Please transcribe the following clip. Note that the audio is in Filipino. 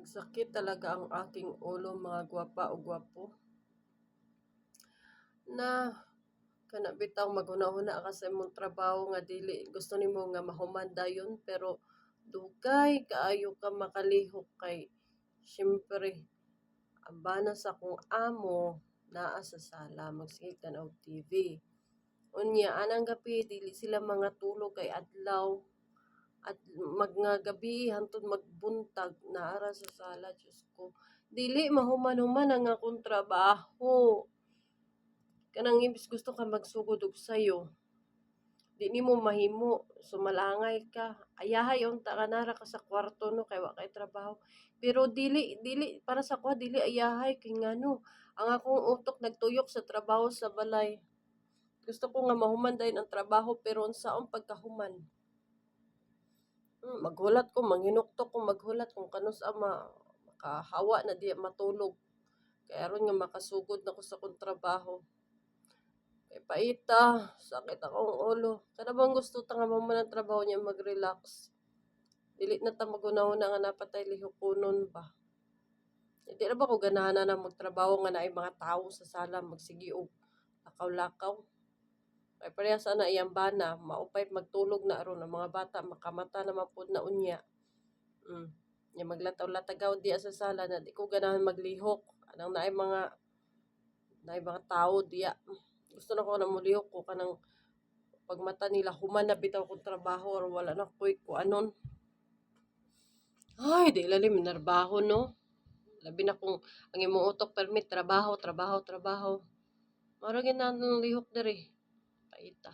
Magsakit talaga ang aking ulo, mga gwapa o gwapo. Na kana bitaw maghuna-huna ka sa imong trabaho nga dili gusto nimo nga mahuman dayon, pero dugay kaayo ka makalihok kay syempre ang bana sa kong amo naa sa sala magsige tanaw TV. Unya anang gabi dili sila mga tulog kay adlaw at nga gabi hantod magbuntag naara sa sala. Diyos ko, dili mahuman-human ang akong trabaho. Kanang imbis gusto ka magsugod og sayo, di nimo mahimo, sumalangay ka, ayahay unta ka nara ka sa kwarto no kay wa kay trabaho. Pero dili para sa ko dili ayahay kay ngano ang akong utok nagtuyok sa trabaho sa balay. Gusto ko nga mahuman dayon ang trabaho pero unsaon pagkahuman. Maghulat ko, manghinuktok ko maghulat kung kanus makahawa na di matulog. Kaya aron nga makasugod na ko sa kong trabaho. Kay paita, sakit akong ulo. Kada bang gusto ta nga mahuman ang trabaho niya mag-relax. Dili na ta magunahon nga napatay lihukonon ba. Hindi na ba ko ganahan na magtrabaho nga naay mga tao sa sala magsigi og lakaw-lakaw. Kay parehas na iyang bana, maupay magtulog na aron ang mga bata makamata naman pud na unya. Nya maglataw-latagaw diya sa sala na di ko ganahan maglihok. Anang naay mga tao diya. Gusto na ko na mulihok ko kanang pagmata nila human na bitaw kong trabaho or wala na ko anon. Ay, di lalim narbaho no. Labi na kung ang imong utok permit trabaho. Mara gyud na lihok diri. Paita.